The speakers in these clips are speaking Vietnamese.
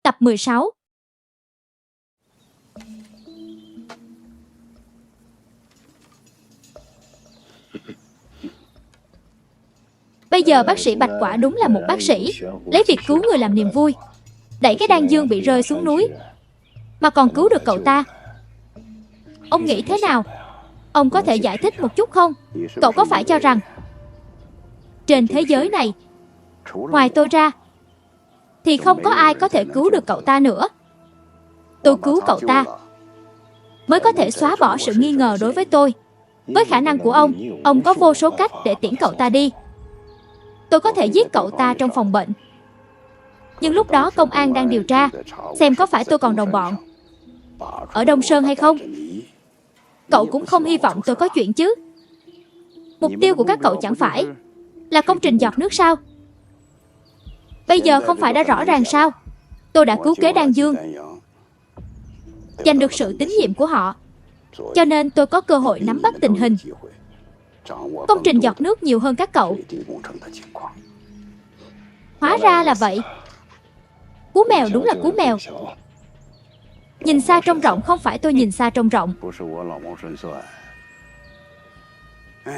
Tập 16. Bây giờ bác sĩ Bạch Quả đúng là một bác sĩ, lấy việc cứu người làm niềm vui. Đẩy cái Đan Dương bị rơi xuống núi mà còn cứu được cậu ta. Ông nghĩ thế nào? Ông có thể giải thích một chút không? Cậu có phải cho rằng trên thế giới này, ngoài tôi ra thì không có ai có thể cứu được cậu ta nữa? Tôi cứu cậu ta mới có thể xóa bỏ sự nghi ngờ đối với tôi. Với khả năng của ông có vô số cách để tiễn cậu ta đi. Tôi có thể giết cậu ta trong phòng bệnh, nhưng lúc đó công an đang điều tra xem có phải tôi còn đồng bọn ở Đông Sơn hay không. Cậu cũng không hy vọng tôi có chuyện chứ? Mục tiêu của các cậu chẳng phải là công trình giọt nước sao? Bây giờ không phải đã rõ ràng sao? Tôi đã cứu kế Đan Dương, giành được sự tín nhiệm của họ, cho nên tôi có cơ hội nắm bắt tình hình công trình giọt nước nhiều hơn các cậu. Hóa ra là vậy. Cú mèo đúng là cú mèo. Nhìn xa trông rộng không phải tôi nhìn xa trông rộng.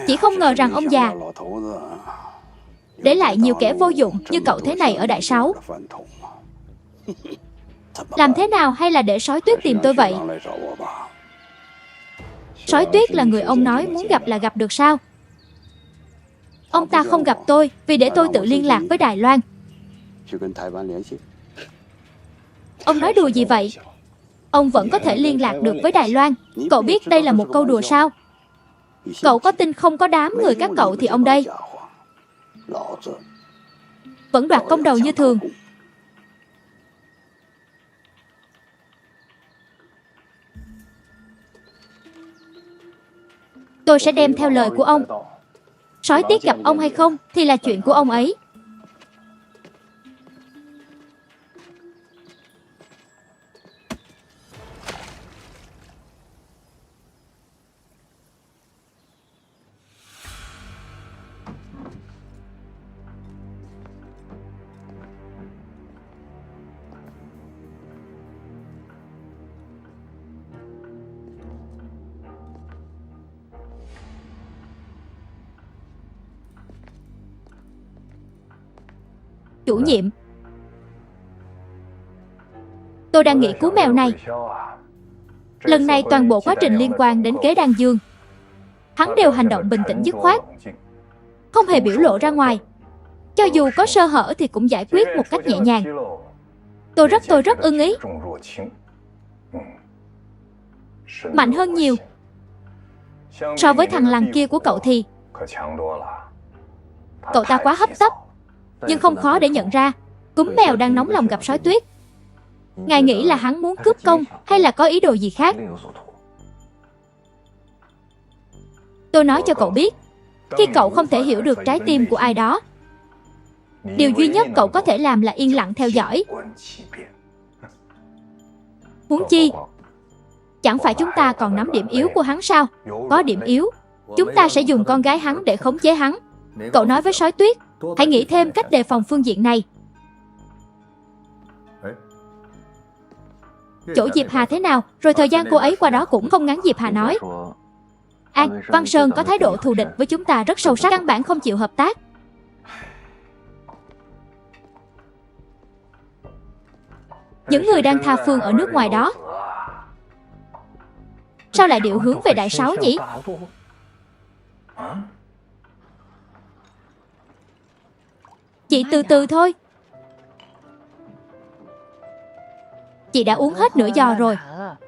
Chỉ không ngờ rằng ông già để lại nhiều kẻ vô dụng như cậu thế này ở Đại Sáu. Làm thế nào, hay là để Sói Tuyết tìm tôi vậy? Sói Tuyết là người ông nói muốn gặp là gặp được sao? Ông ta không gặp tôi vì để tôi tự liên lạc với Đài Loan. Ông nói đùa gì vậy? Ông vẫn có thể liên lạc được với Đài Loan. Cậu biết đây là một câu đùa sao? Cậu có tin không có đám người các cậu thì ông đây vẫn đoạt công đầu như thường. Tôi sẽ đem theo lời của ông. Sói Tiết gặp ông hay không thì là chuyện của ông ấy. Chủ nhiệm, tôi đang nghĩ cú mèo này. Lần này toàn bộ quá trình liên quan đến kế Đan Dương, hắn đều hành động bình tĩnh dứt khoát, không hề biểu lộ ra ngoài. Cho dù có sơ hở thì cũng giải quyết một cách nhẹ nhàng. Tôi rất ưng ý. Mạnh hơn nhiều. So với thằng lằn kia của cậu thì cậu ta quá hấp tấp, nhưng không khó để nhận ra. Cúm mèo đang nóng lòng gặp Sói Tuyết. Ngài nghĩ là hắn muốn cướp công hay là có ý đồ gì khác? Tôi nói cho cậu biết, khi cậu không thể hiểu được trái tim của ai đó, điều duy nhất cậu có thể làm là yên lặng theo dõi. Huống chi, chẳng phải chúng ta còn nắm điểm yếu của hắn sao? Có điểm yếu, chúng ta sẽ dùng con gái hắn để khống chế hắn. Cậu nói với Sói Tuyết, hãy nghĩ thêm cách đề phòng phương diện này. Chỗ Diệp Hà thế nào? Rồi thời gian cô ấy qua đó cũng không ngắn. Diệp Hà nói, An, Văn Sơn có thái độ thù địch với chúng ta rất sâu sắc, căn bản không chịu hợp tác. Những người đang tha phương ở nước ngoài đó sao lại điệu hướng về Đại Sáu nhỉ? Chị từ từ thôi. Chị đã uống hết nửa giò rồi,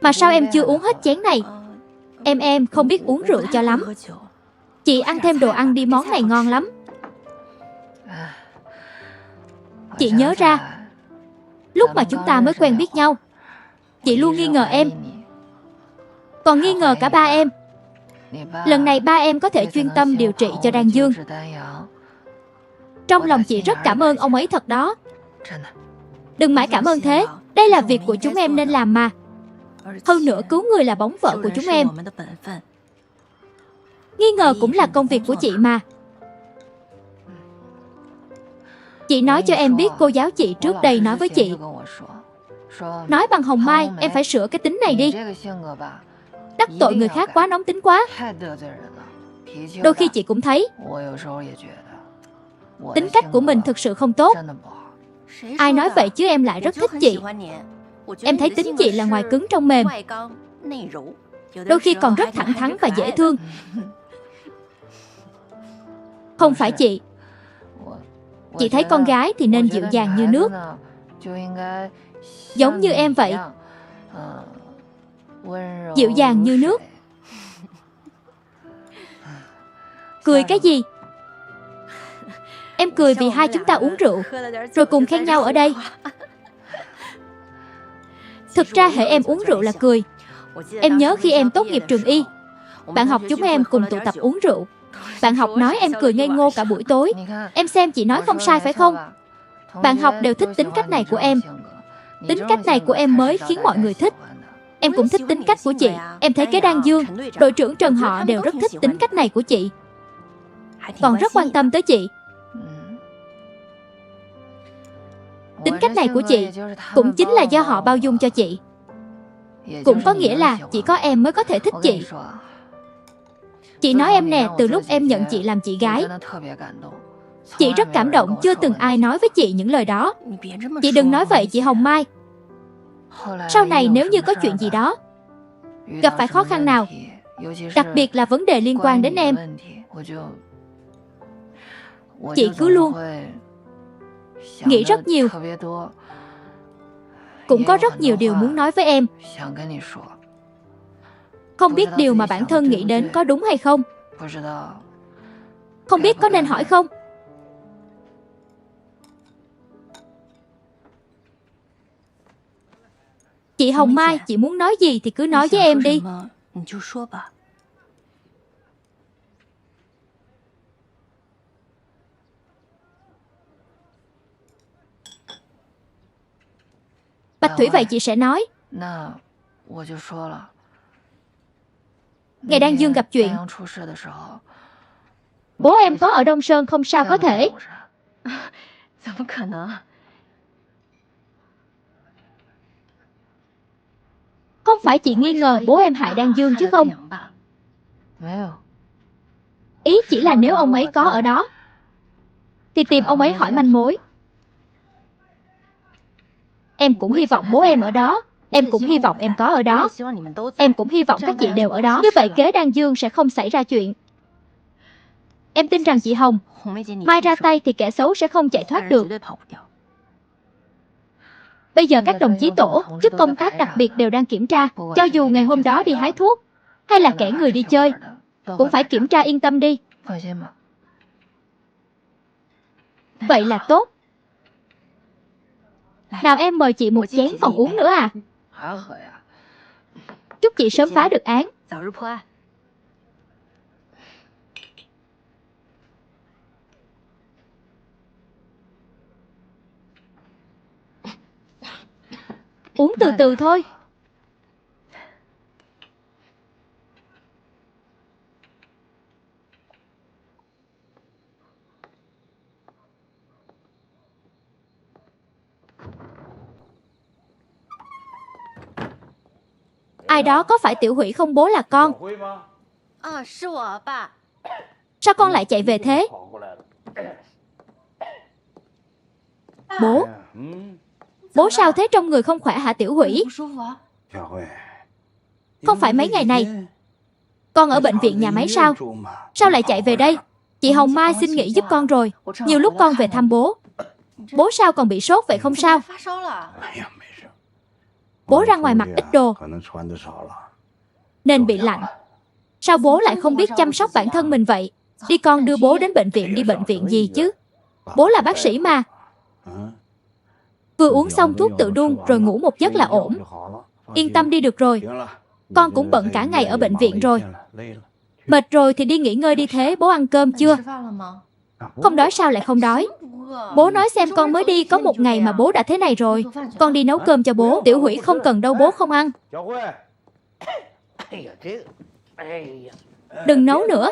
mà sao em chưa uống hết chén này? Em không biết uống rượu cho lắm. Chị ăn thêm đồ ăn đi, món này ngon lắm. Chị nhớ ra, lúc mà chúng ta mới quen biết nhau, chị luôn nghi ngờ em, còn nghi ngờ cả ba em. Lần này ba em có thể chuyên tâm điều trị cho Đan Dương. Trong lòng chị rất cảm ơn ông ấy thật đó. Đừng mãi cảm ơn thế, đây là việc của chúng em nên làm mà. Hơn nữa cứu người là bóng vợ của chúng em. Nghi ngờ cũng là công việc của chị mà. Chị nói cho em biết cô giáo chị trước đây nói với chị, Nói bằng Hồng Mai, em phải sửa cái tính này đi. Đắc tội người khác quá nóng tính quá. Đôi khi chị cũng thấy tính cách của mình thực sự không tốt. Ai nói vậy chứ em lại rất thích chị. Em thấy tính chị là ngoài cứng trong mềm, đôi khi còn rất thẳng thắn và dễ thương. Không phải chị. Chị thấy con gái thì nên dịu dàng như nước, giống như em vậy. Dịu dàng như nước. Cười cái gì? Em cười vì hai chúng ta uống rượu rồi cùng khen nhau ở đây. Thực ra hễ em uống rượu là cười. Em nhớ khi em tốt nghiệp trường y, bạn học chúng em cùng tụ tập uống rượu. Bạn học nói em cười ngây ngô cả buổi tối. Em xem chị nói không sai phải không? Bạn học đều thích tính cách này của em. Tính cách này của em mới khiến mọi người thích. Em cũng thích tính cách của chị. Em thấy Kế Đan Dương, đội trưởng Trần họ đều rất thích tính cách này của chị, còn rất quan tâm tới chị. Tính cách này của chị cũng chính là do họ bao dung cho chị. Cũng có nghĩa là chỉ có em mới có thể thích chị. Chị nói em nè, từ lúc em nhận chị làm chị gái, chị rất cảm động, chưa từng ai nói với chị những lời đó. Chị đừng nói vậy chị Hồng Mai. Sau này nếu như có chuyện gì đó, gặp phải khó khăn nào, đặc biệt là vấn đề liên quan đến em, chị cứ luôn nghĩ rất nhiều, cũng có rất nhiều điều muốn nói với em. Không biết điều mà bản thân nghĩ đến có đúng hay không. Không biết có nên hỏi không. Chị Hồng Mai, chị muốn nói gì thì cứ nói với em đi. Bạch Thủy, vậy chị sẽ nói. Ngày Đan Dương gặp chuyện, bố em có ở Đông Sơn không sao có thể. Không phải chị nghi ngờ bố em hại Đan Dương chứ không? Ý chỉ là nếu ông ấy có ở đó thì tìm ông ấy hỏi manh mối. Em cũng hy vọng bố em ở đó. Em cũng hy vọng em có ở đó. Em cũng hy vọng các chị đều ở đó. Như vậy Kế Đan Dương sẽ không xảy ra chuyện. Em tin rằng chị Hồng Mai ra tay thì kẻ xấu sẽ không chạy thoát được. Bây giờ các đồng chí tổ chức công tác đặc biệt đều đang kiểm tra. Cho dù ngày hôm đó đi hái thuốc hay là kẻ người đi chơi, cũng phải kiểm tra, yên tâm đi. Vậy là tốt. Nào em mời chị một chén còn uống nữa à. Chúc chị sớm phá được án. Uống từ từ thôi. Ai đó, có phải Tiểu Hủy không? Bố là con. Sao con lại chạy về thế? Bố. Bố sao thế, trong người không khỏe hả Tiểu Hủy? Không phải mấy ngày này con ở bệnh viện nhà máy sao? Sao lại chạy về đây? Chị Hồng Mai xin nghỉ giúp con rồi. Nhiều lúc con về thăm bố. Bố sao còn bị sốt vậy, không sao? Bố ra ngoài mặc ít đồ nên bị lạnh. Sao bố lại không biết chăm sóc bản thân mình vậy? Đi con đưa bố đến bệnh viện. Đi bệnh viện gì chứ? Bố là bác sĩ mà. Vừa uống xong thuốc tự đun rồi ngủ một giấc là ổn. Yên tâm đi được rồi. Con cũng bận cả ngày ở bệnh viện rồi. Mệt rồi thì đi nghỉ ngơi đi. Thế bố ăn cơm chưa? Không đói sao lại không đói? Bố nói xem, con mới đi có một ngày mà bố đã thế này rồi. Con đi nấu cơm cho bố. Tiểu Hủy không cần đâu, bố không ăn. Đừng nấu nữa.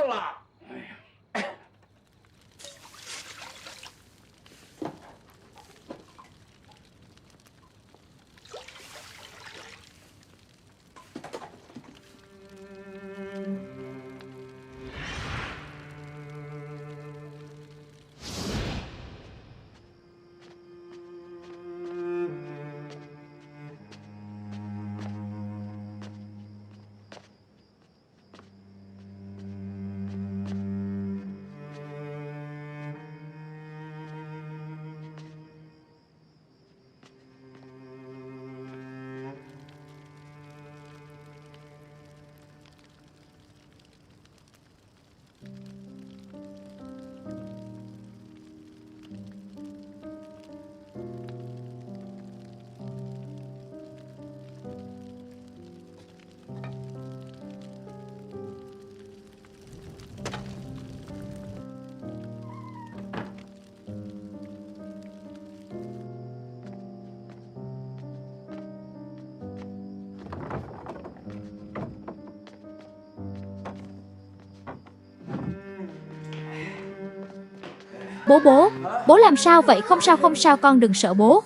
Bố, bố làm sao vậy? Không sao, con đừng sợ bố.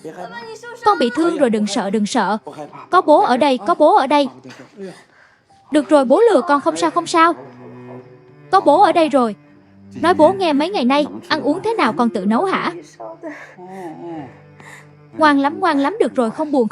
Con bị thương rồi, đừng sợ. Có bố ở đây, có bố ở đây. Được rồi, bố lừa con, không sao. Có bố ở đây rồi. Nói bố nghe, mấy ngày nay ăn uống thế nào, con tự nấu hả? Ngoan lắm, được rồi, không buồn.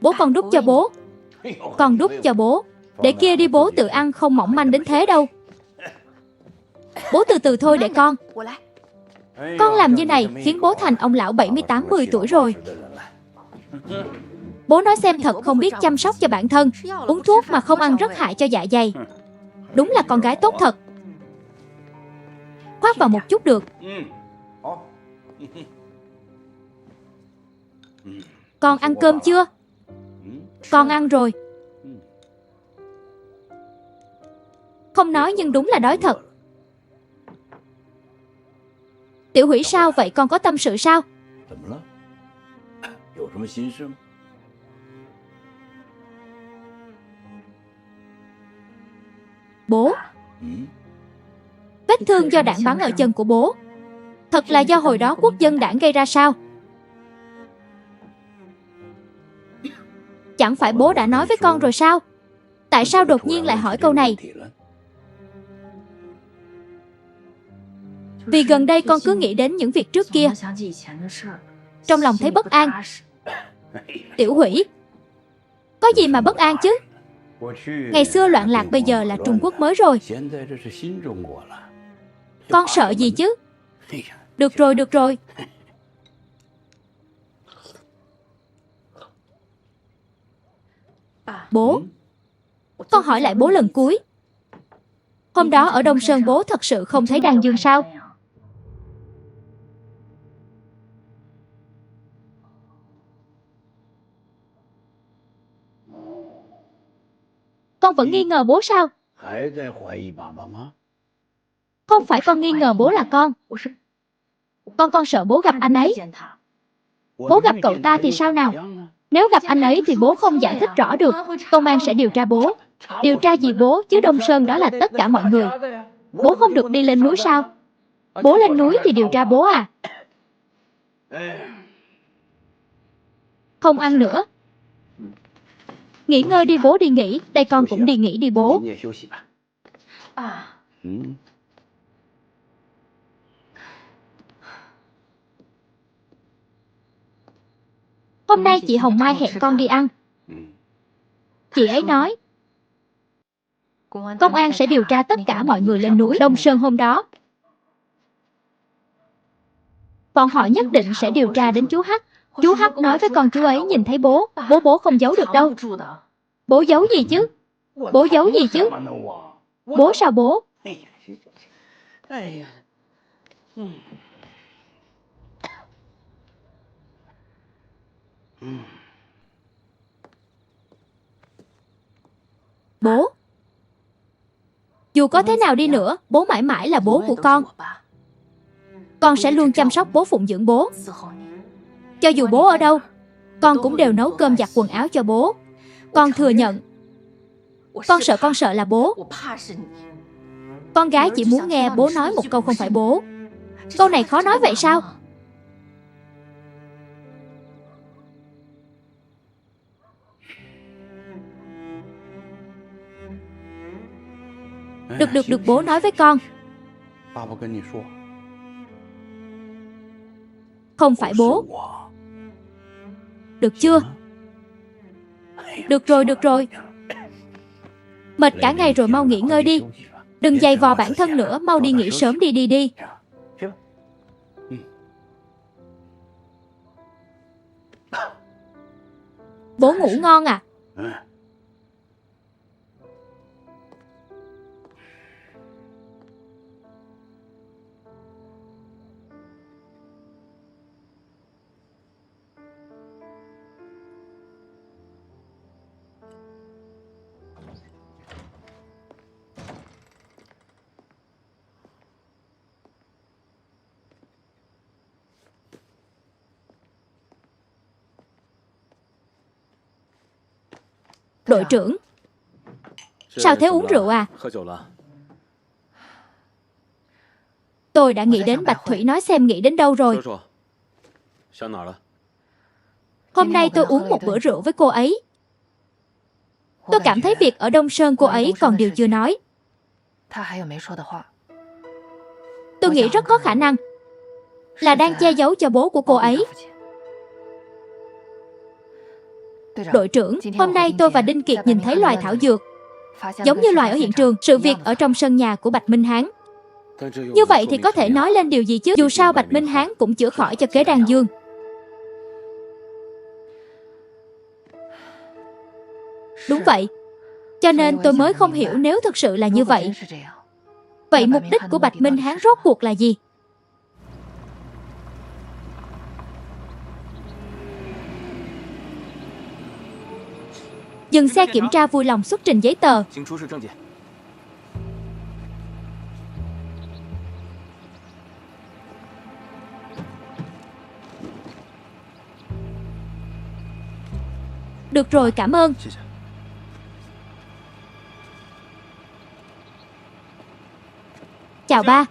Bố, con đút cho bố. Con đút cho bố. Để kia đi, bố tự ăn, không mỏng manh đến thế đâu. Bố từ từ thôi, để con. Con làm như này khiến bố thành ông lão 70-80 tuổi rồi. Bố nói xem, thật không biết chăm sóc cho bản thân. Uống thuốc mà không ăn rất hại cho dạ dày. Đúng là con gái tốt thật. Khoác vào một chút được. Con ăn cơm chưa? Con ăn rồi. Không nói nhưng đúng là đói thật. Tiểu Hủy sao vậy, con có tâm sự sao? Bố, vết thương do đạn bắn ở chân của bố thật là do hồi đó quốc dân đảng gây ra sao? Chẳng phải bố đã nói với con rồi sao? Tại sao đột nhiên lại hỏi câu này? Vì gần đây con cứ nghĩ đến những việc trước kia, trong lòng thấy bất an. Tiểu Hủy, có gì mà bất an chứ? Ngày xưa loạn lạc, bây giờ là Trung Quốc mới rồi. Con sợ gì chứ? Được rồi. Bố, con hỏi lại bố lần cuối. Hôm đó ở Đông Sơn bố thật sự không thấy Đan Dương sao? Con vẫn nghi ngờ bố sao? Không phải con nghi ngờ bố là con. Con sợ bố gặp anh ấy. Bố gặp cậu ta thì sao nào? Nếu gặp anh ấy thì bố không giải thích rõ được. Công an sẽ điều tra bố. Điều tra gì bố chứ, Đông Sơn đó là tất cả mọi người. Bố không được đi lên núi sao? Bố lên núi thì điều tra bố à? Không ăn nữa. Nghỉ ngơi đi bố, đi nghỉ. Đây con cũng đi nghỉ đi bố. Hôm nay chị Hồng Mai hẹn con đi ăn. Chị ấy nói công an sẽ điều tra tất cả mọi người lên núi Đông Sơn hôm đó. Bọn họ nhất định sẽ điều tra đến chú Hắc. Chú Hắc nói với con chú ấy nhìn thấy bố. Bố không giấu được đâu. Bố giấu gì chứ? Bố giấu gì chứ? Bố sao bố? Bố, dù có thế nào đi nữa, bố mãi mãi là bố của con. Con sẽ luôn chăm sóc bố, phụng dưỡng bố. Cho dù bố ở đâu, con cũng đều nấu cơm giặt quần áo cho bố. Con thừa nhận. Con sợ là bố. Con gái chỉ muốn nghe bố nói một câu không phải bố. Câu này khó nói vậy sao? Được, bố nói với con. Không phải bố. Được chưa? Được rồi. Mệt cả ngày rồi, mau nghỉ ngơi đi. Đừng giày vò bản thân nữa, mau đi nghỉ sớm đi. Bố ngủ ngon à? Đội trưởng, sao thế, uống rượu à? Tôi đã nghĩ đến Bạch Thủy, nói xem nghĩ đến đâu rồi. Hôm nay tôi uống một bữa rượu với cô ấy. Tôi cảm thấy việc ở Đông Sơn cô ấy còn điều chưa nói. Tôi nghĩ rất có khả năng là đang che giấu cho bố của cô ấy. Đội trưởng, hôm nay tôi và Đinh Kiệt nhìn thấy loài thảo dược giống như loài ở hiện trường, sự việc ở trong sân nhà của Bạch Minh Hán. Như vậy thì có thể nói lên điều gì chứ? Dù sao Bạch Minh Hán cũng chữa khỏi cho Kế Đan Dương. Đúng vậy. Cho nên tôi mới không hiểu nếu thực sự là như vậy. Vậy mục đích của Bạch Minh Hán rốt cuộc là gì? Dừng xe kiểm tra, vui lòng xuất trình giấy tờ. Được rồi, cảm ơn. Chào ba.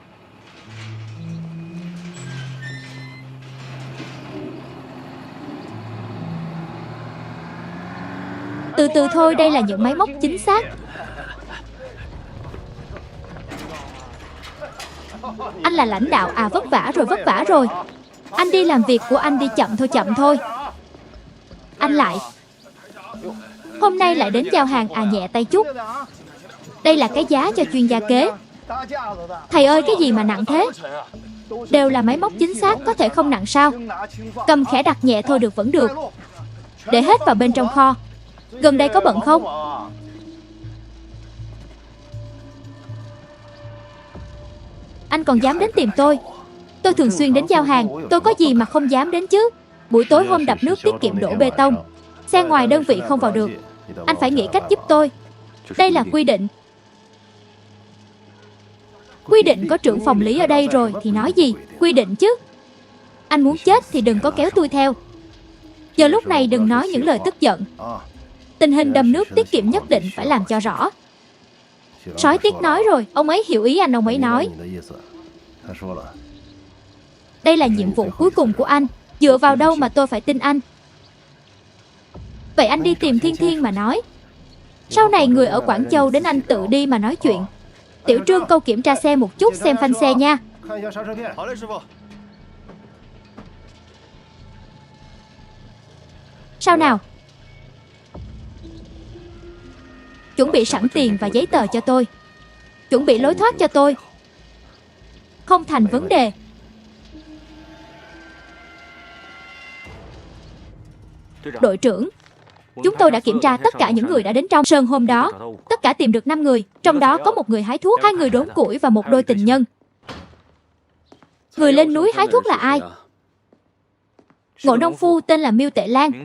Từ từ thôi, đây là những máy móc chính xác. Anh là lãnh đạo à? Vất vả rồi, vất vả rồi. Anh đi làm việc của anh đi, chậm thôi. Anh lại hôm nay lại đến giao hàng à? Nhẹ tay chút. Đây là cái giá cho chuyên gia kế. Thầy ơi, cái gì mà nặng thế? Đều là máy móc chính xác, có thể không nặng sao? Cầm khẽ đặt nhẹ thôi được, vẫn được. Để hết vào bên trong kho. Gần đây có bận không? Anh còn dám đến tìm tôi? Tôi thường xuyên đến giao hàng, tôi có gì mà không dám đến chứ? Buổi tối hôm đập nước tiết kiệm đổ bê tông, xe ngoài đơn vị không vào được. Anh phải nghĩ cách giúp tôi. Đây là quy định. Quy định có trưởng phòng lý ở đây rồi thì nói gì? Quy định chứ. Anh muốn chết thì đừng có kéo tôi theo. Giờ lúc này đừng nói những lời tức giận. Tình hình đầm nước tiết kiệm nhất định phải làm cho rõ. Sói Tiết nói rồi, ông ấy hiểu ý anh, ông ấy nói. Đây là nhiệm vụ cuối cùng của anh. Dựa vào đâu mà tôi phải tin anh? Vậy anh đi tìm Thiên Thiên mà nói. Sau này người ở Quảng Châu đến anh tự đi mà nói chuyện. Tiểu Trương, câu kiểm tra xe một chút, xem phanh xe nha. Sao nào? Chuẩn bị sẵn tiền và giấy tờ cho tôi. Chuẩn bị lối thoát cho tôi. Không thành vấn đề. Đội trưởng, chúng tôi đã kiểm tra tất cả những người đã đến trong sơn hôm đó. Tất cả tìm được 5 người. Trong đó có một người hái thuốc, 2 người đốn củi và một đôi tình nhân. Người lên núi hái thuốc là ai? Ngộ nông phu tên là Miêu Tệ Lan.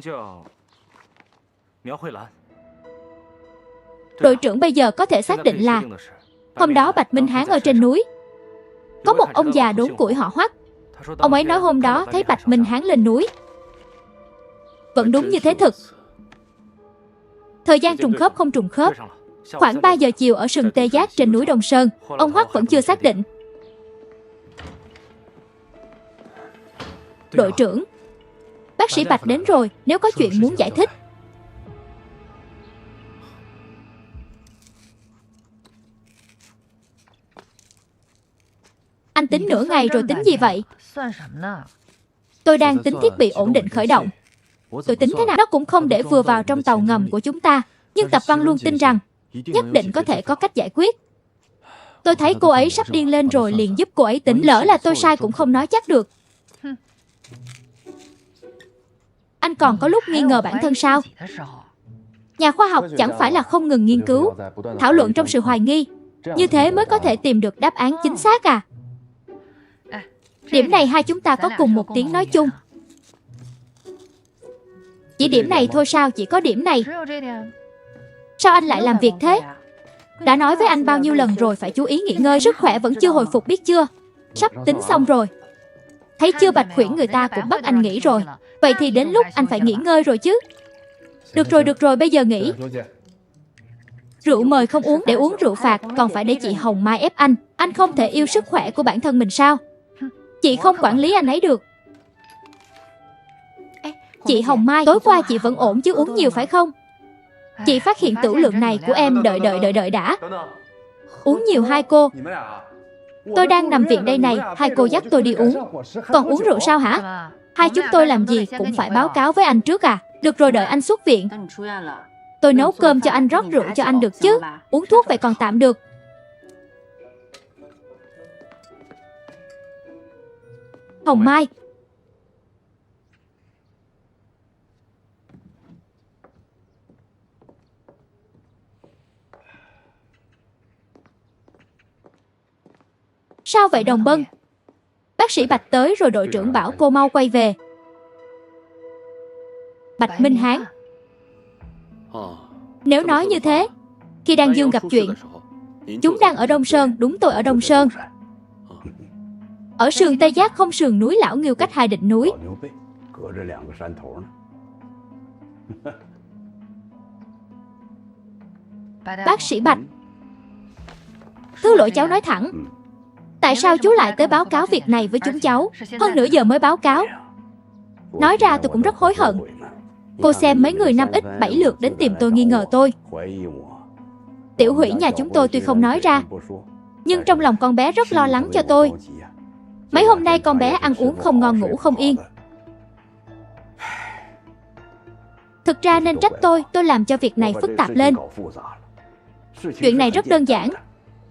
Đội trưởng bây giờ có thể xác định là hôm đó Bạch Minh Hán ở trên núi. Có một ông già đốn củi họ Hoắc. Ông ấy nói hôm đó thấy Bạch Minh Hán lên núi. Vẫn đúng như thế thực. Thời gian trùng khớp không trùng khớp. Khoảng 3 giờ chiều ở sừng Tê Giác trên núi Đông Sơn. Ông Hoắc vẫn chưa xác định. Đội trưởng, bác sĩ Bạch đến rồi, nếu có chuyện muốn giải thích. Anh tính nửa ngày rồi tính gì vậy? Tôi đang tính thiết bị ổn định khởi động. Tôi tính thế nào nó cũng không để vừa vào trong tàu ngầm của chúng ta. Nhưng Tập Văn luôn tin rằng nhất định có thể có cách giải quyết. Tôi thấy cô ấy sắp điên lên rồi liền giúp cô ấy tính. Lỡ là tôi sai cũng không nói chắc được. Anh còn có lúc nghi ngờ bản thân sao? Nhà khoa học chẳng phải là không ngừng nghiên cứu, thảo luận trong sự hoài nghi. Như thế mới có thể tìm được đáp án chính xác à? Điểm này hai chúng ta có cùng một tiếng nói chung. Chỉ điểm này thôi sao? Chỉ có điểm này. Sao anh lại làm việc thế? Đã nói với anh bao nhiêu lần rồi phải chú ý nghỉ ngơi. Sức khỏe vẫn chưa hồi phục biết chưa? Sắp tính xong rồi. Thấy chưa Bạch Khuyển, người ta cũng bắt anh nghỉ rồi. Vậy thì đến lúc anh phải nghỉ ngơi rồi chứ. Được rồi, bây giờ nghỉ. Rượu mời không uống để uống rượu phạt, còn phải để chị Hồng Mai ép anh. Anh không thể yêu sức khỏe của bản thân mình sao? Chị không quản lý anh ấy được. Chị Hồng Mai, tối qua chị vẫn ổn chứ uống nhiều phải không? Chị phát hiện tửu lượng này của em. Đợi đã. Uống nhiều hai cô. Tôi đang nằm viện đây này, hai cô dắt tôi đi uống. Còn uống rượu sao hả? Hai chúng tôi làm gì cũng phải báo cáo với anh trước à? Được rồi, đợi anh xuất viện tôi nấu cơm cho anh, rót rượu cho anh được chứ. Uống thuốc vậy còn tạm được. Hồng Mai, sao vậy Đồng Bân? Bác sĩ Bạch tới rồi, đội trưởng bảo cô mau quay về. Bạch Minh Hán, nếu nói như thế, khi Đan Dương gặp chuyện, chúng đang ở Đông Sơn. Đúng, tôi ở Đông Sơn, ở sườn Tây Giác, không sườn núi Lão Nghiêu, cách 2 đỉnh núi. Bác sĩ Bạch, thứ lỗi cháu nói thẳng. Tại sao chú lại tới báo cáo việc này với chúng cháu? Hơn nửa giờ mới báo cáo. Nói ra tôi cũng rất hối hận. Cô xem mấy người 5 ít 7 lượt đến tìm tôi, nghi ngờ tôi. Tiểu Hủy nhà chúng tôi tuy không nói ra, nhưng trong lòng con bé rất lo lắng cho tôi. Mấy hôm nay con bé ăn uống không ngon, ngủ không yên. Thực ra nên trách tôi làm cho việc này phức tạp lên. Chuyện này rất đơn giản.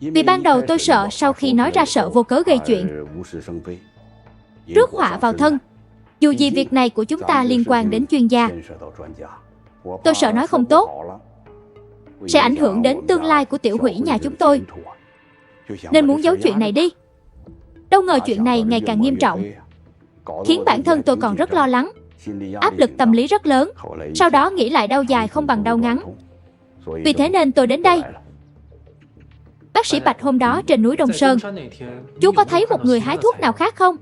Vì ban đầu tôi sợ, sau khi nói ra sợ vô cớ gây chuyện, rước họa vào thân. Dù gì việc này của chúng ta liên quan đến chuyên gia. Tôi sợ nói không tốt sẽ ảnh hưởng đến tương lai của Tiểu Hủy nhà chúng tôi, nên muốn giấu chuyện này đi. Đâu ngờ chuyện này ngày càng nghiêm trọng, khiến bản thân tôi còn rất lo lắng. Áp lực tâm lý rất lớn. Sau đó nghĩ lại đau dài không bằng đau ngắn. Vì thế nên tôi đến đây. Bác sĩ Bạch, hôm đó trên núi Đông Sơn, chú có thấy một người hái thuốc nào khác không?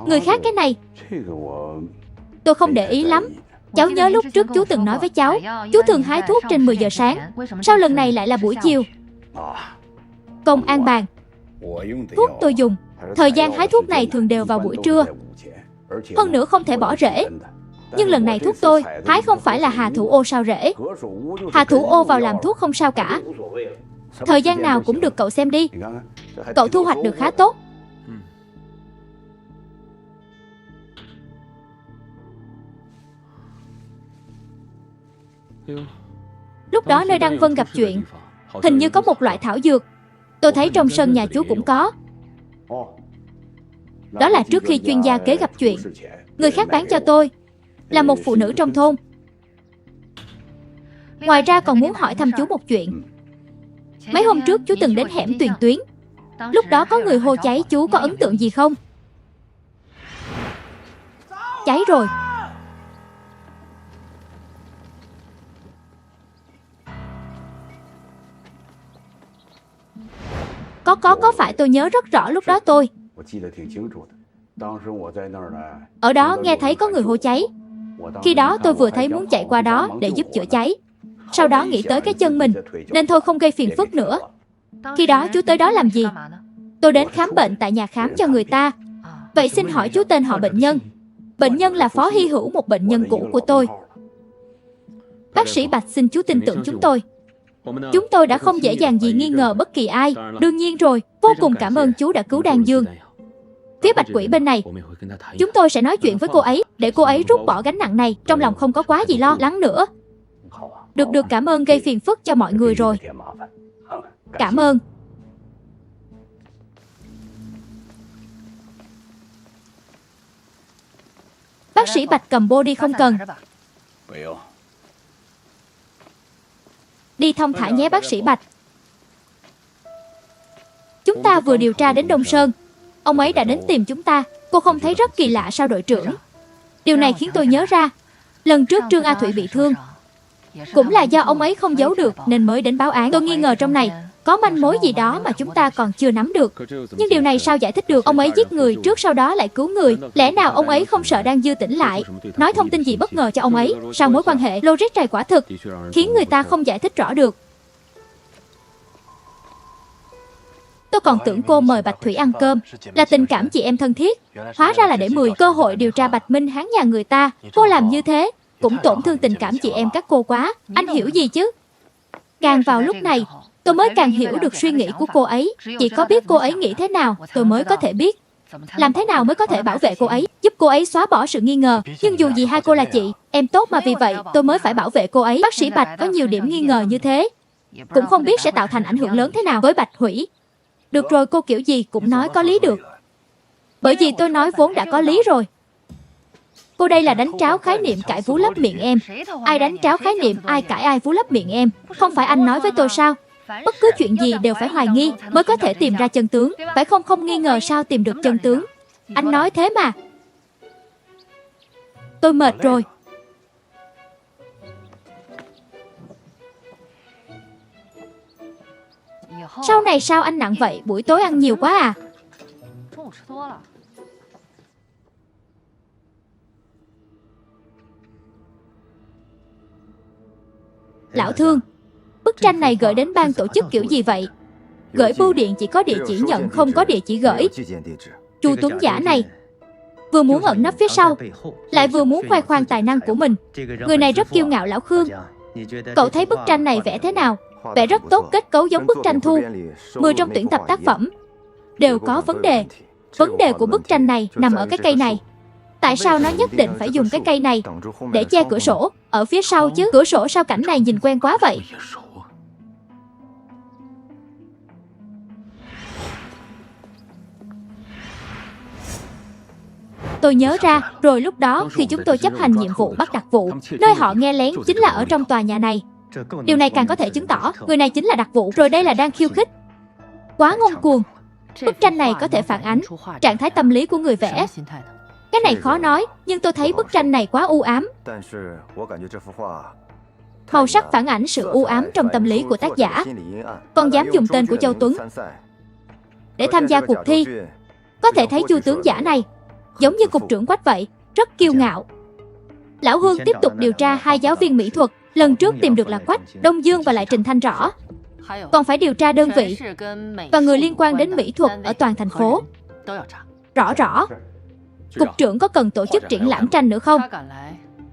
Người khác cái này tôi không để ý lắm. Cháu nhớ lúc trước chú từng nói với cháu, chú thường hái thuốc trên 10 giờ sáng. Sao lần này lại là buổi chiều? Công an bàn, thuốc tôi dùng, thời gian hái thuốc này thường đều vào buổi trưa. Hơn nữa không thể bỏ rễ. Nhưng lần này thuốc tôi hái không phải là hà thủ ô sao rễ. Hà thủ ô vào làm thuốc không sao cả. Thời gian nào cũng được, cậu xem đi. Cậu thu hoạch được khá tốt. Lúc đó nơi Đăng Vân gặp chuyện, hình như có một loại thảo dược. Tôi thấy trong sân nhà chú cũng có. Đó là trước khi chuyên gia kế gặp chuyện. Người khác bán cho tôi là một phụ nữ trong thôn. Ngoài ra còn muốn hỏi thăm chú một chuyện. Mấy hôm trước chú từng đến hẻm Tuyền Tuyến. Lúc đó có người hô cháy, chú có ấn tượng gì không? Cháy rồi. Có phải tôi nhớ rất rõ lúc đó tôi ở đó nghe thấy có người hô cháy. Khi đó tôi vừa thấy muốn chạy qua đó để giúp chữa cháy. Sau đó nghĩ tới cái chân mình, nên thôi không gây phiền phức nữa. Khi đó chú tới đó làm gì? Tôi đến khám bệnh tại nhà khám cho người ta. Vậy xin hỏi chú tên họ bệnh nhân? Bệnh nhân là Phó Hy Hữu, một bệnh nhân cũ của tôi. Bác sĩ Bạch, xin chú tin tưởng chúng tôi. Chúng tôi đã không dễ dàng gì nghi ngờ bất kỳ ai. Đương nhiên rồi, vô cùng cảm ơn chú đã cứu Đan Dương. Phía Bạch Quỷ bên này, chúng tôi sẽ nói chuyện với cô ấy, để cô ấy rút bỏ gánh nặng này. Trong lòng không có quá gì lo lắng nữa. Được, cảm ơn, gây phiền phức cho mọi người rồi. Cảm ơn. Bác sĩ Bạch cầm bô đi không cần. Đi thong thả nhé bác sĩ Bạch. Chúng ta vừa điều tra đến Đông Sơn. Ông ấy đã đến tìm chúng ta. Cô không thấy rất kỳ lạ sao đội trưởng? Điều này khiến tôi nhớ ra, lần trước Trương A Thủy bị thương cũng là do ông ấy không giấu được nên mới đến báo án. Tôi nghi ngờ trong này có manh mối gì đó mà chúng ta còn chưa nắm được. Nhưng điều này sao giải thích được? Ông ấy giết người trước sau đó lại cứu người. Lẽ nào ông ấy không sợ Đan Dư tỉnh lại, nói thông tin gì bất ngờ cho ông ấy? Sao mối quan hệ logic này quả thực khiến người ta không giải thích rõ được. Tôi còn tưởng cô mời Bạch Thủy ăn cơm là tình cảm chị em thân thiết, hóa ra là để 10 cơ hội điều tra Bạch Minh Hán nhà người ta. Cô làm như thế cũng tổn thương tình cảm chị em các cô quá. Anh hiểu gì chứ? Càng vào lúc này, tôi mới càng hiểu được suy nghĩ của cô ấy. Chỉ có biết cô ấy nghĩ thế nào, tôi mới có thể biết làm thế nào mới có thể bảo vệ cô ấy, giúp cô ấy xóa bỏ sự nghi ngờ. Nhưng dù gì hai cô là chị em tốt mà, vì vậy tôi mới phải bảo vệ cô ấy. Bác sĩ Bạch có nhiều điểm nghi ngờ như thế, cũng không biết sẽ tạo thành ảnh hưởng lớn thế nào với Bạch Hủy. Được rồi, cô kiểu gì cũng nói có lý được, bởi vì tôi nói vốn đã có lý rồi. Cô đây là đánh tráo khái niệm, cãi vú lấp miệng em. Ai đánh tráo khái niệm, ai cãi ai vú lấp miệng em. Không phải anh nói với tôi sao? Bất cứ chuyện gì đều phải hoài nghi mới có thể tìm ra chân tướng, phải không? Không nghi ngờ sao tìm được chân tướng? Anh nói thế mà. Tôi mệt rồi. Sau này sao anh nặng vậy? Buổi tối ăn nhiều quá à? Lão Thương, bức tranh này gửi đến ban tổ chức kiểu gì vậy? Gửi bưu điện chỉ có địa chỉ nhận, không có địa chỉ gửi. Chu Tuấn Giả này vừa muốn ẩn nấp phía sau, lại vừa muốn khoe khoang tài năng của mình. Người này rất kiêu ngạo. Lão Khương, cậu thấy bức tranh này vẽ thế nào? Vẽ rất tốt, kết cấu giống bức tranh Thu. 10 trong tuyển tập tác phẩm đều có vấn đề. Vấn đề của bức tranh này nằm ở cái cây này. Tại sao nó nhất định phải dùng cái cây này để che cửa sổ ở phía sau chứ? Cửa sổ sao cảnh này nhìn quen quá vậy? Tôi nhớ ra rồi, lúc đó khi chúng tôi chấp hành nhiệm vụ bắt đặc vụ, nơi họ nghe lén chính là ở trong tòa nhà này. Điều này càng có thể chứng tỏ người này chính là đặc vụ rồi. Đây là đang khiêu khích, quá ngông cuồng. Bức tranh này có thể phản ánh trạng thái tâm lý của người vẽ. Cái này khó nói, nhưng tôi thấy bức tranh này quá u ám. Màu sắc phản ảnh sự u ám trong tâm lý của tác giả. Còn dám dùng tên của Châu Tuấn để tham gia cuộc thi. Có thể thấy Chu Tướng Giả này giống như cục trưởng Quách vậy, rất kiêu ngạo. Lão Hương tiếp tục điều tra hai giáo viên mỹ thuật. Lần trước tìm được là Quách, Đông Dương và lại Trình Thanh Rõ. Còn phải điều tra đơn vị và người liên quan đến mỹ thuật ở toàn thành phố. Rõ. Cục trưởng có cần tổ chức triển lãm tranh nữa không?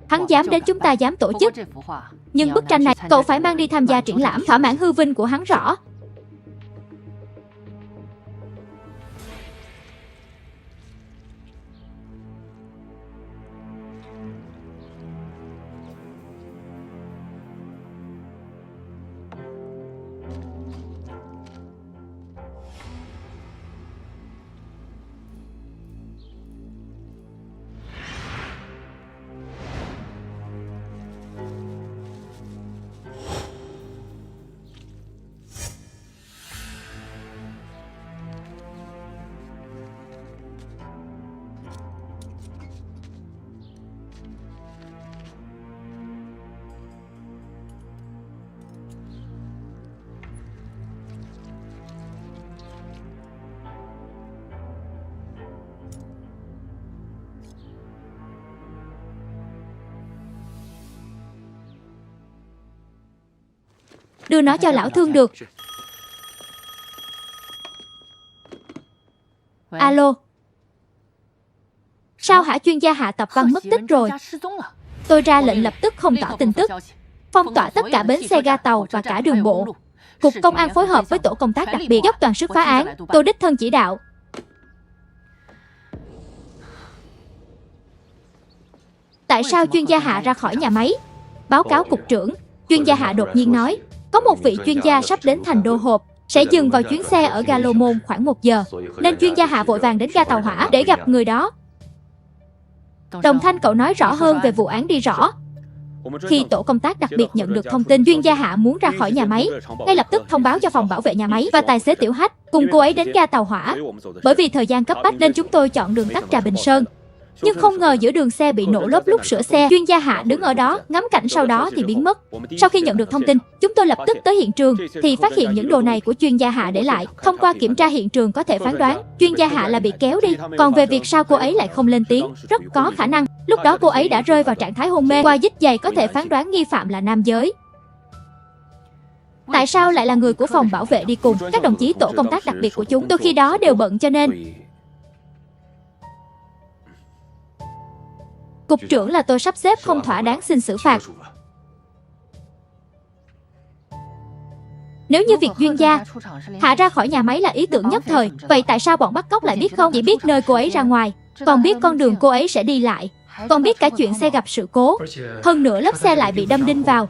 Hắn dám đến, chúng ta dám tổ chức. Nhưng bức tranh này cậu phải mang đi tham gia triển lãm, thỏa mãn hư vinh của hắn. Rõ. Đưa nó cho lão Thương được. Alo. Sao hả? Chuyên gia Hạ Tập Văn mất tích rồi. Tôi ra lệnh lập tức không tỏ tin tức, phong tỏa tất cả bến xe, ga tàu và cả đường bộ. Cục Công an phối hợp với tổ công tác đặc biệt dốc toàn sức phá án. Tôi đích thân chỉ đạo. Tại sao chuyên gia Hạ ra khỏi nhà máy? Báo cáo cục trưởng. Chuyên gia Hạ đột nhiên nói có một vị chuyên gia sắp đến thành Đô Hộp, sẽ dừng vào chuyến xe ở ga Lô Môn khoảng 1 giờ, nên chuyên gia Hạ vội vàng đến ga tàu hỏa để gặp người đó. Đồng Thanh, cậu nói rõ hơn về vụ án đi. Rõ. Khi tổ công tác đặc biệt nhận được thông tin chuyên gia Hạ muốn ra khỏi nhà máy, ngay lập tức thông báo cho phòng bảo vệ nhà máy và tài xế Tiểu Hách cùng cô ấy đến ga tàu hỏa. Bởi vì thời gian cấp bách nên chúng tôi chọn đường tắt Trà Bình Sơn. Nhưng không ngờ giữa đường xe bị nổ lốp lúc sửa xe. Chuyên gia Hạ đứng ở đó ngắm cảnh, sau đó thì biến mất. Sau khi nhận được thông tin, chúng tôi lập tức tới hiện trường thì phát hiện những đồ này của chuyên gia Hạ để lại. Thông qua kiểm tra hiện trường có thể phán đoán chuyên gia Hạ là bị kéo đi. Còn về việc sao cô ấy lại không lên tiếng, rất có khả năng lúc đó cô ấy đã rơi vào trạng thái hôn mê. Qua dít giày có thể phán đoán nghi phạm là nam giới. Tại sao lại là người của phòng bảo vệ đi cùng? Các đồng chí tổ công tác đặc biệt của chúng tôi khi đó đều bận cho nên cục trưởng là tôi sắp xếp không thỏa đáng xin xử phạt. Nếu như việc Duyên Gia hạ ra khỏi nhà máy là ý tưởng nhất thời, vậy tại sao bọn bắt cóc lại biết không? Chỉ biết nơi cô ấy ra ngoài, còn biết con đường cô ấy sẽ đi lại, còn biết cả chuyện xe gặp sự cố. Hơn nữa lớp xe lại bị đâm đinh vào.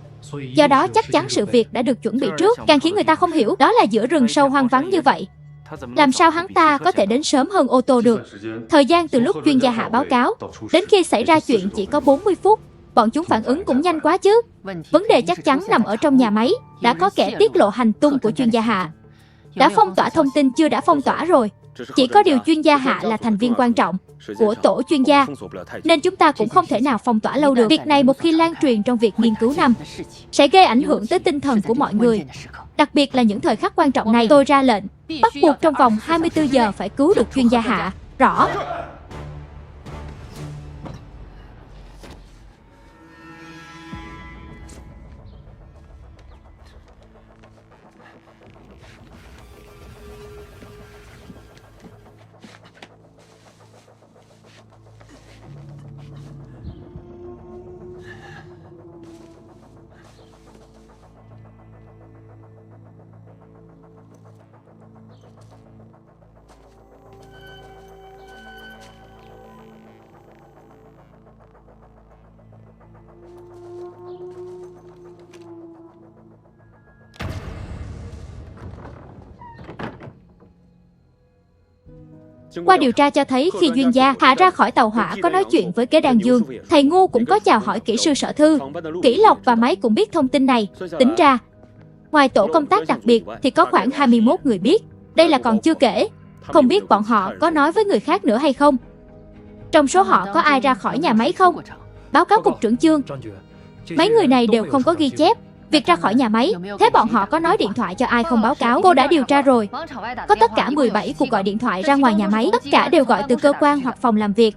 Do đó chắc chắn sự việc đã được chuẩn bị trước. Càng khiến người ta không hiểu, đó là giữa rừng sâu hoang vắng như vậy, làm sao hắn ta có thể đến sớm hơn ô tô được? Thời gian từ lúc Chuyên gia hạ báo cáo đến khi xảy ra chuyện chỉ có 40 phút. Bọn chúng phản ứng cũng nhanh quá chứ. Vấn đề chắc chắn nằm ở trong nhà máy. Đã có kẻ tiết lộ hành tung của Chuyên gia hạ. Đã phong tỏa thông tin chưa đã phong tỏa rồi. Chỉ có điều Chuyên gia hạ là thành viên quan trọng của tổ chuyên gia, nên chúng ta cũng không thể nào phong tỏa lâu được. Việc này một khi lan truyền trong việc nghiên cứu năm, sẽ gây ảnh hưởng tới tinh thần của mọi người. Đặc biệt là những thời khắc quan trọng này, tôi ra lệnh bắt buộc trong vòng 24 giờ phải cứu được Chuyên gia hạ. Rõ. Qua điều tra cho thấy khi Duyên Gia hạ ra khỏi tàu hỏa có nói chuyện với Kế Đan Dương, thầy Ngu cũng có chào hỏi kỹ sư Sở Thư. Kỷ Lộc và Máy cũng biết thông tin này. Tính ra, ngoài tổ công tác đặc biệt thì có khoảng 21 người biết. Đây là còn chưa kể, không biết bọn họ có nói với người khác nữa hay không. Trong số họ có ai ra khỏi nhà máy không? Báo cáo cục trưởng Chương. Mấy người này đều không có ghi chép việc ra khỏi nhà máy. Thế bọn họ có nói điện thoại cho ai không báo cáo? Cô đã điều tra rồi. Có tất cả 17 cuộc gọi điện thoại ra ngoài nhà máy. Tất cả đều gọi từ cơ quan hoặc phòng làm việc.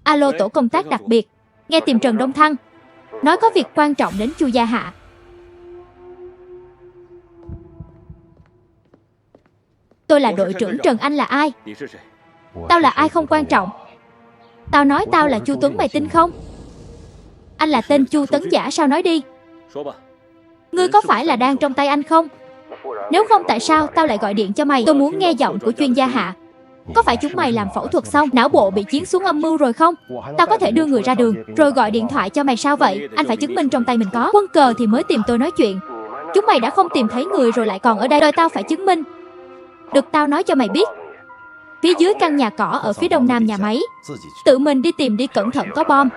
Alo tổ công tác đặc biệt, nghe tìm Trần Đông Thăng, nói có việc quan trọng đến Chu Gia Hạ. Tôi là đội trưởng Trần, anh là ai? Tao là ai không quan trọng. Tao nói tao là Chu Tuấn, mày tin không? Anh là tên Chu Tấn giả sao, nói đi. Ngươi có phải là đang trong tay anh không? Nếu không tại sao tao lại gọi điện cho mày? Tôi muốn nghe giọng của Chuyên gia Hạ. Có phải chúng mày làm phẫu thuật xong, não bộ bị chiến xuống âm mưu rồi không? Tao có thể đưa người ra đường, rồi gọi điện thoại cho mày sao vậy? Anh phải chứng minh trong tay mình có quân cờ thì mới tìm tôi nói chuyện. Chúng mày đã không tìm thấy người rồi lại còn ở đây, đòi tao phải chứng minh. Được, tao nói cho mày biết. Phía dưới căn nhà cỏ ở phía đông nam nhà máy. Tự mình đi tìm đi, cẩn thận có bom.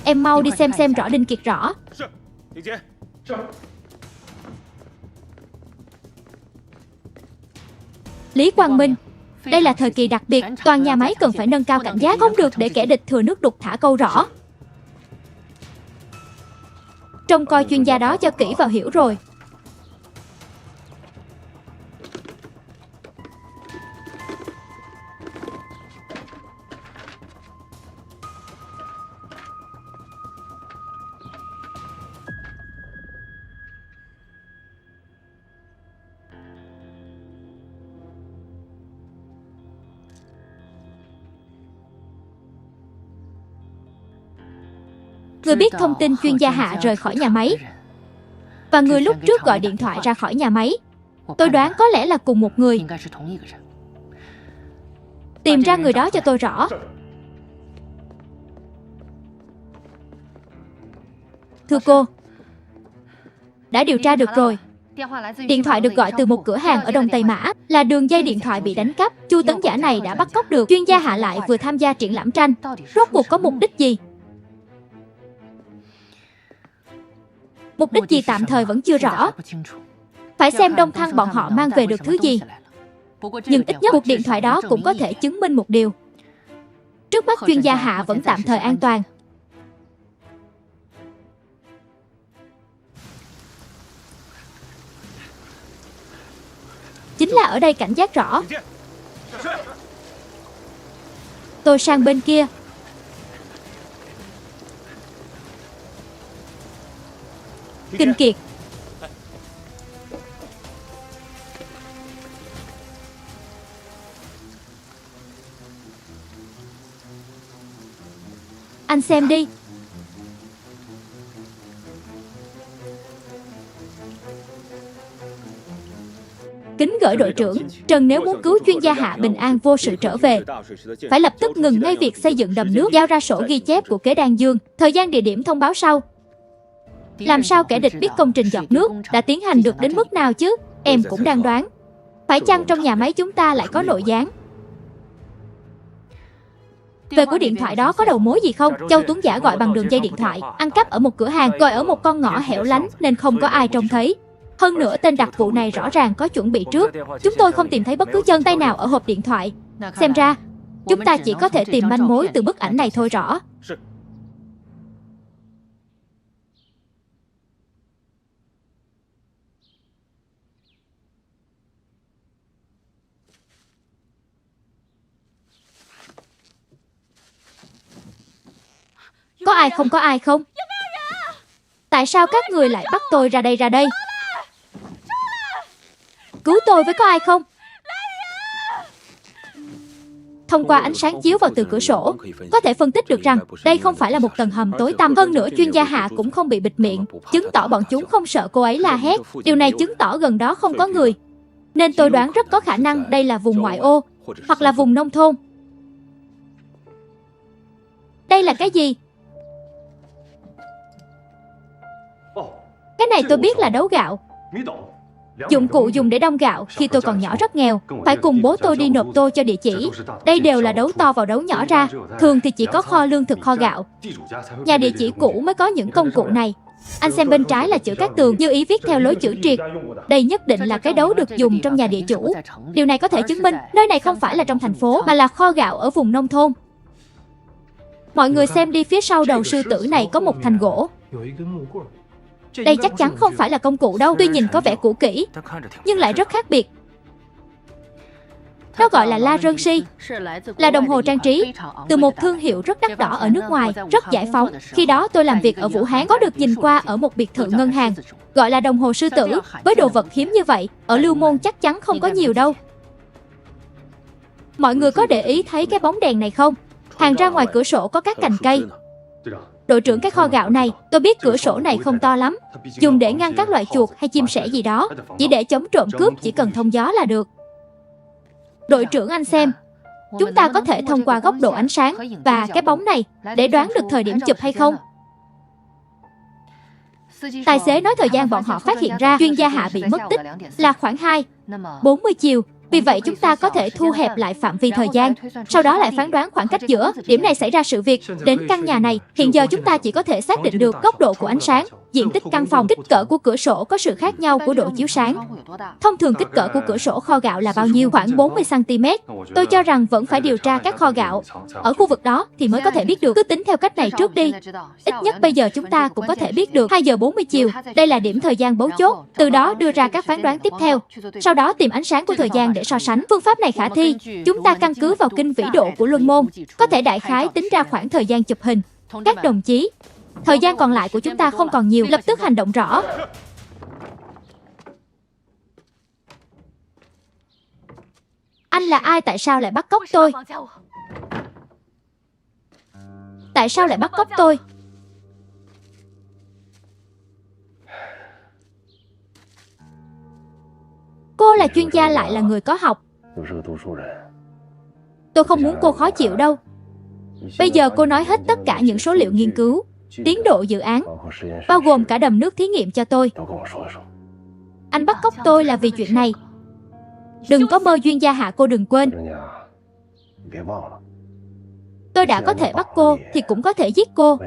Em mau đi xem rõ Đinh Kiệt rõ. Lý Quang Minh, đây là thời kỳ đặc biệt, toàn nhà máy cần phải nâng cao cảnh giác, không được để kẻ địch thừa nước đục thả câu. Rõ. Trông coi chuyên gia đó cho kỹ vào, hiểu rồi. Người biết thông tin Chuyên gia Hạ rời khỏi nhà máy và người lúc trước gọi điện thoại ra khỏi nhà máy, tôi đoán có lẽ là cùng một người. Tìm ra người đó cho tôi rõ. Thưa cô, đã điều tra được rồi. Điện thoại được gọi từ một cửa hàng ở Đông Tây Mã, là đường dây điện thoại bị đánh cắp. Chu Tấn giả này đã bắt cóc được Chuyên gia Hạ, lại vừa tham gia triển lãm tranh. Rốt cuộc có mục đích gì? Mục đích gì tạm thời vẫn chưa rõ. Phải xem Đông Thăng bọn họ mang về được thứ gì. Nhưng ít nhất cuộc điện thoại đó cũng có thể chứng minh một điều. Trước mắt chuyên gia Hạ vẫn tạm thời an toàn. Chính là ở đây cảnh giác rõ. Tôi sang bên kia. Kinh Kiệt. Anh xem đi. Kính gửi đội trưởng, Trần nếu muốn cứu chuyên gia Hạ bình an vô sự trở về, phải lập tức ngừng ngay việc xây dựng đầm nước, giao ra sổ ghi chép của kế Đan Dương, thời gian địa điểm thông báo sau. Làm sao kẻ địch biết công trình giọt nước đã tiến hành được đến mức nào chứ? Em cũng đang đoán. Phải chăng trong nhà máy chúng ta lại có nội gián? Về của điện thoại đó có đầu mối gì không? Châu Tuấn Giả gọi bằng đường dây điện thoại, ăn cắp ở một cửa hàng, gọi ở một con ngõ hẻo lánh nên không có ai trông thấy. Hơn nữa tên đặc vụ này rõ ràng có chuẩn bị trước. Chúng tôi không tìm thấy bất cứ chân tay nào ở hộp điện thoại. Xem ra, chúng ta chỉ có thể tìm manh mối từ bức ảnh này thôi rõ. Có ai không, có ai không? Tại sao các người lại bắt tôi ra đây, ra đây? Cứu tôi với, có ai không? Thông qua ánh sáng chiếu vào từ cửa sổ, có thể phân tích được rằng đây không phải là một tầng hầm tối tăm. Hơn nữa chuyên gia Hạ cũng không bị bịt miệng, chứng tỏ bọn chúng không sợ cô ấy la hét. Điều này chứng tỏ gần đó không có người. Nên tôi đoán rất có khả năng đây là vùng ngoại ô, hoặc là vùng nông thôn. Đây là cái gì? Cái này tôi biết là đấu gạo. Dụng cụ dùng để đong gạo khi tôi còn nhỏ rất nghèo. Phải cùng bố tôi đi nộp tô cho địa chỉ. Đây đều là đấu to vào đấu nhỏ ra. Thường thì chỉ có kho lương thực, kho gạo. Nhà địa chỉ cũ mới có những công cụ này. Anh xem bên trái là chữ Cát Tường, như ý viết theo lối chữ triệt. Đây nhất định là cái đấu được dùng trong nhà địa chủ. Điều này có thể chứng minh nơi này không phải là trong thành phố, mà là kho gạo ở vùng nông thôn. Mọi người xem đi, phía sau đầu sư tử này có một thanh gỗ. Đây chắc chắn không phải là công cụ đâu. Tuy nhìn có vẻ cũ kỹ, nhưng lại rất khác biệt. Nó gọi là La Rơn Si, là đồng hồ trang trí từ một thương hiệu rất đắt đỏ ở nước ngoài, rất giải phóng. Khi đó tôi làm việc ở Vũ Hán, có được nhìn qua ở một biệt thự ngân hàng, gọi là đồng hồ sư tử. Với đồ vật hiếm như vậy, ở Lưu Môn chắc chắn không có nhiều đâu. Mọi người có để ý thấy cái bóng đèn này không? Hàng ra ngoài cửa sổ có các cành cây. Đội trưởng, cái kho gạo này, tôi biết cửa sổ này không to lắm, dùng để ngăn các loại chuột hay chim sẻ gì đó, chỉ để chống trộm cướp, chỉ cần thông gió là được. Đội trưởng, anh xem, chúng ta có thể thông qua góc độ ánh sáng và cái bóng này để đoán được thời điểm chụp hay không? Tài xế nói thời gian bọn họ phát hiện ra chuyên gia Hạ bị mất tích là khoảng 2:40 chiều. Vì vậy chúng ta có thể thu hẹp lại phạm vi thời gian, sau đó lại phán đoán khoảng cách giữa điểm này xảy ra sự việc đến căn nhà này. Hiện giờ chúng ta chỉ có thể xác định được góc độ của ánh sáng, diện tích căn phòng, kích cỡ của cửa sổ có sự khác nhau của độ chiếu sáng. Thông thường kích cỡ của cửa sổ kho gạo là bao nhiêu? Khoảng 40 cm. Tôi cho rằng vẫn phải điều tra các kho gạo ở khu vực đó thì mới có thể biết được. Cứ tính theo cách này trước đi. Ít nhất bây giờ chúng ta cũng có thể biết được 2:40 chiều. Đây là điểm thời gian bấu chốt. Từ đó đưa ra các phán đoán tiếp theo. Sau đó tìm ánh sáng của thời gian để so sánh. Phương pháp này khả thi. Chúng ta căn cứ vào kinh vĩ độ của luân môn, có thể đại khái tính ra khoảng thời gian chụp hình. Các đồng chí, thời gian còn lại của chúng ta không còn nhiều, lập tức hành động rõ. Anh là ai? Tại sao lại bắt cóc tôi? Tại sao lại bắt cóc tôi? Cô là chuyên gia lại là người có học. Tôi không muốn cô khó chịu đâu. Bây giờ cô nói hết tất cả những số liệu nghiên cứu, tiến độ dự án, bao gồm cả đầm nước thí nghiệm cho tôi. Anh bắt cóc tôi là vì chuyện này. Đừng có mơ, chuyên gia Hạ, cô đừng quên. Tôi đã có thể bắt cô thì cũng có thể giết cô.